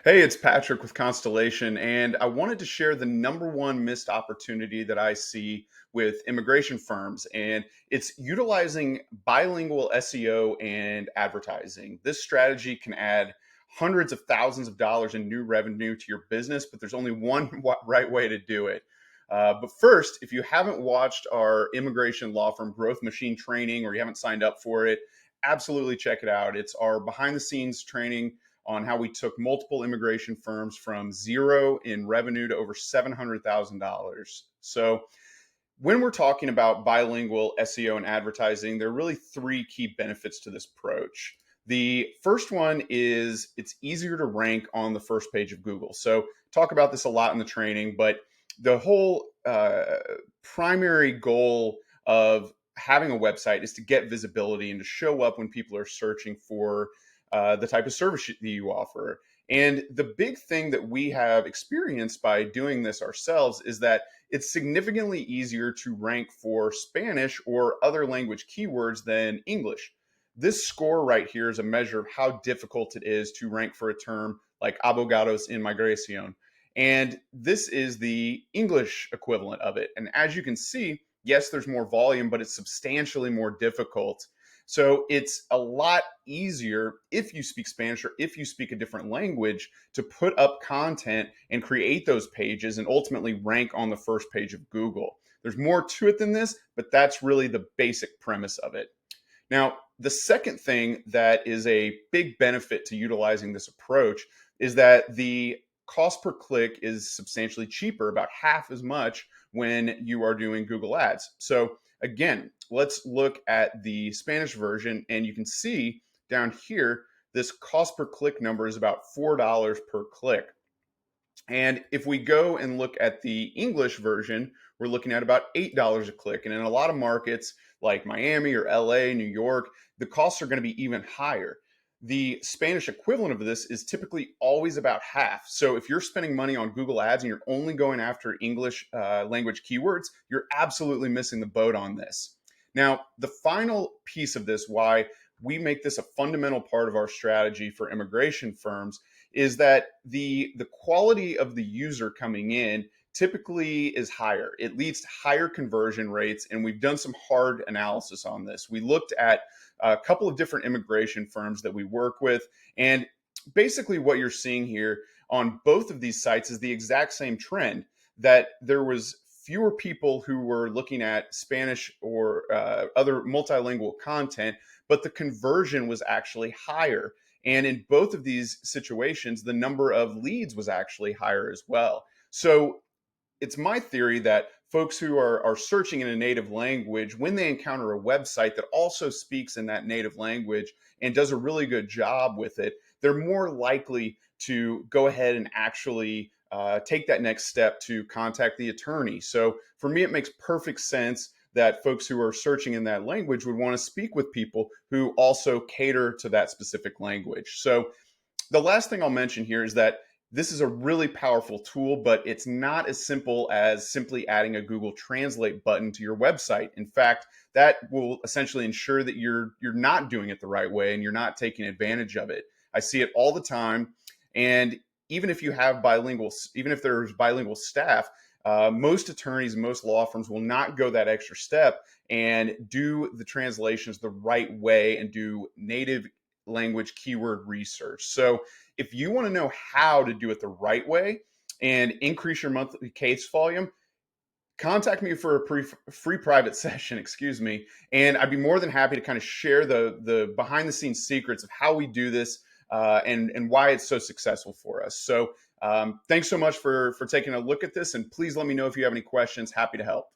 Hey, it's Patrick with Constellation, and I wanted to share the number one missed opportunity that I see with immigration firms, and it's utilizing bilingual SEO and advertising. This strategy can add hundreds of thousands of dollars in new revenue to your business, but there's only one right way to do it. But first, if you haven't watched our immigration law firm growth machine training or you haven't signed up for it, absolutely check it out. It's our behind the scenes training on how we took multiple immigration firms from zero in revenue to over $700,000. So, when we're talking about bilingual SEO and advertising, there are really three key benefits to this approach. The first one is it's easier to rank on the first page of Google. So, talk about this a lot in the training, but the whole primary goal of having a website is to get visibility and to show up when people are searching for the type of service that you offer. And the big thing that we have experienced by doing this ourselves is that it's significantly easier to rank for Spanish or other language keywords than English. This score right here is a measure of how difficult it is to rank for a term like abogados en migración. And this is the English equivalent of it. And as you can see, yes, there's more volume, but it's substantially more difficult. So it's a lot easier if you speak Spanish or if you speak a different language to put up content and create those pages and ultimately rank on the first page of Google. There's more to it than this, but that's really the basic premise of it. Now, the second thing that is a big benefit to utilizing this approach is that the cost per click is substantially cheaper, about half as much when you are doing Google Ads. So again, let's look at the Spanish version, and you can see down here, this cost per click number is about $4 per click. And if we go and look at the English version, we're looking at about $8 a click. And in a lot of markets like Miami or LA, New York, the costs are going to be even higher. The Spanish equivalent of this is typically always about half. So if you're spending money on Google Ads and you're only going after English language keywords, you're absolutely missing the boat on this. Now, the final piece of this, why we make this a fundamental part of our strategy for immigration firms, is that the quality of the user coming in typically is higher. It leads to higher conversion rates, and we've done some hard analysis on this. We looked at a couple of different immigration firms that we work with, and basically what you're seeing here on both of these sites is the exact same trend, that there was fewer people who were looking at Spanish or other multilingual content, but the conversion was actually higher. And in both of these situations, the number of leads was actually higher as well. So it's my theory that folks who are searching in a native language, when they encounter a website that also speaks in that native language and does a really good job with it, they're more likely to go ahead and actually take that next step to contact the attorney. So for me, it makes perfect sense that folks who are searching in that language would want to speak with people who also cater to that specific language. So the last thing I'll mention here is that this is a really powerful tool, but it's not as simple as simply adding a Google Translate button to your website. In fact, that will essentially ensure that you're not doing it the right way and you're not taking advantage of it. I see it all the time. And even if you have even if there's bilingual staff, most attorneys and most law firms will not go that extra step and do the translations the right way and do native language keyword research. So if you want to know how to do it the right way and increase your monthly case volume, contact me for a free private session, excuse me, and I'd be more than happy to kind of share the behind the scenes secrets of how we do this and why it's so successful for us. So thanks so much for taking a look at this, and please let me know if you have any questions. Happy to help.